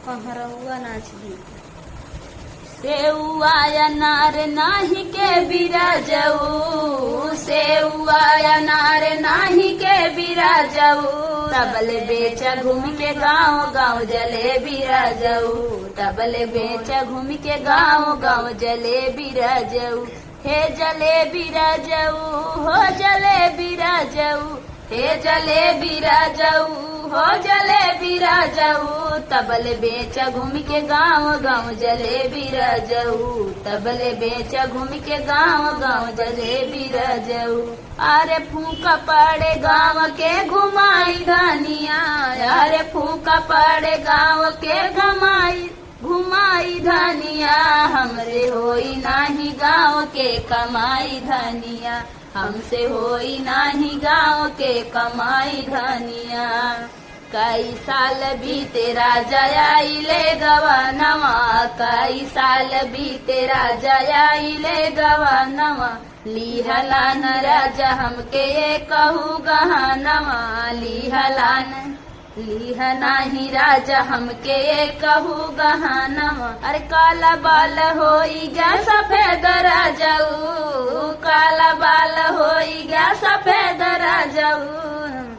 पहरौआ नाच गीत। सेउआ अनार नाही के बिराजऊ, सेउआ अनार नाही के बिराजऊ, तबले बेचा घूम के गाँव गाँव जले बिराजऊ, तबले बेचा घूम के गाँव गाँव जले बिराजऊ, हे जले बिराजऊ, हो जले बिराजऊ, हे जले बिराजऊ, हो जले बिराजऊ, तबले बेचा घूम के गाँव गाँव जले बिराजऊ, तबले बेचा घूम के गाँव गाँव जले बिराजऊ। अरे फूका पड़े गाँव के घुमाई धनिया, अरे फूका पड़े गाँव के घुमाई धनिया, हमरे होई नाही गाँव के कमाई धनिया, हमसे होई नाही गाँव के कमाई धनिया। कई साल बीते राजा आइले गवनवा, कई साल बीते राजा आइले गवनवा, लिहलान राजा हमके ये कहू गहनवा, लिहनाही राजा हमके ये कहू गहनवा। अरे काला बाल होई गया सफेद राजाऊ, काला बाल होई गया सफेद राजाऊ,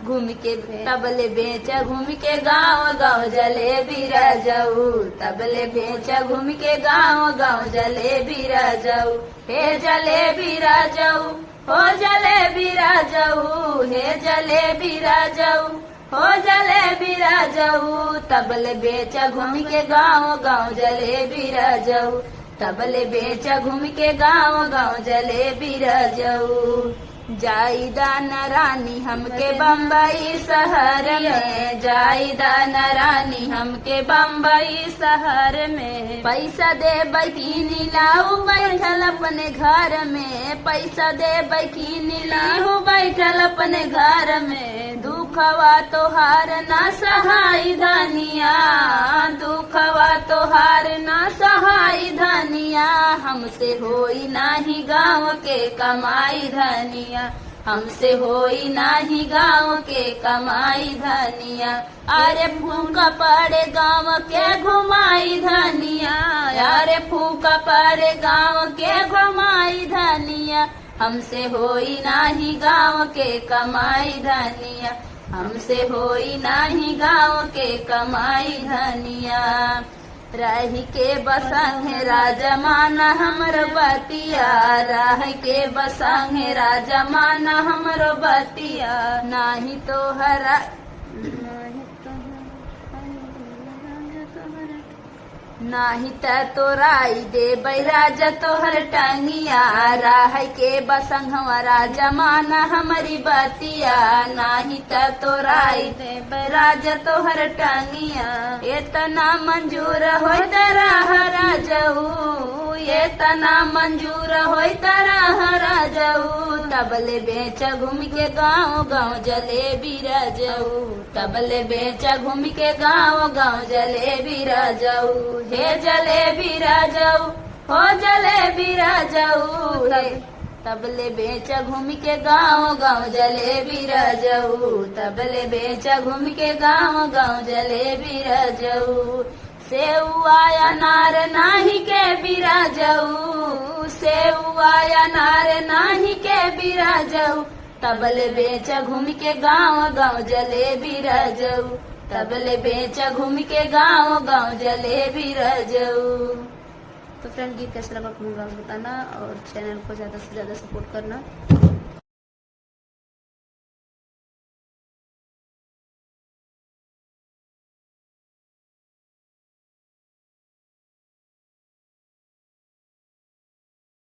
घूम के तबले बेचा घूम के गाँव गाँव जले बिराजऊ, तबले बेचा घूम के गाँव गाँव जले बिराजऊ, हे जले बिराजऊ, हो जले बिराजऊ, हे जले बिराजऊ, हो जले बिराजऊ, तबले बेचा घूम के गाँव गाँव जले बिराजऊ, तबले बेचा घूम के गाँव गाँव जले बिराजऊ। जाईदा न रानी हमके बम्बई शहर में, जाईदा न रानी हमके बम्बई शहर में, पैसा दे बकीनी लाऊ बैठल अपने घर में, पैसा दे बकीनी लाऊ बैठल अपने घर में, दुखवा तोहार ना सहाय धनिया, दुखवा तोहार ना सहाय धनिया, हमसे होई नाही गाँव के कमाई धनिया, हमसे होई नाही गाँव के कमाई धनिया। अरे फूका पड़े गाँव के घुमाई धनिया, अरे फूका पड़े गाँव के घुमाई धनिया, हमसे होई नाही गाँव के कमाई धनिया, हमसे होई नाही गाँव के कमाई धनिया। रही के बसंगे राजा माना हमर बतिया, रह के बसंगे राजा माना हमर बतिया, नाही तो हरा नाही त तोराई दे राजा तोहर टंगिया, राह के बसंगवा राजा माना हमारी बतिया, नाही त तोराई दे राजा तोहर टंगिया, इतना मंजूर होय तराह राजऊ, इतना मंजूर होय तराह राजऊ, तबले बेचा घूम के गाँव गाँव जले बिराजऊ, तबले बेचा घूम के गाँव गाँव जले बिराजऊ, हे जले बिराजऊ, हो जले बिराजऊ, तबले बेचा घूम के गाँव गाँव जले बिराजऊ, तबले बेचा घूम के गाँव गाँव जले बिराजऊ। सेउआ अनार नाही के बिराजऊ, सेउआ अनार नाही के बिराजऊ, तबले बेचा घूम के गाँव गाँव जले बिराजऊ, तबले बेचा घूम के गाँव गाँव जले बिराजऊ। तो फ्रेंड गीत कैसा लगा कमेंट बॉक्स में बताना और चैनल को ज़्यादा से ज़्यादा सपोर्ट करना।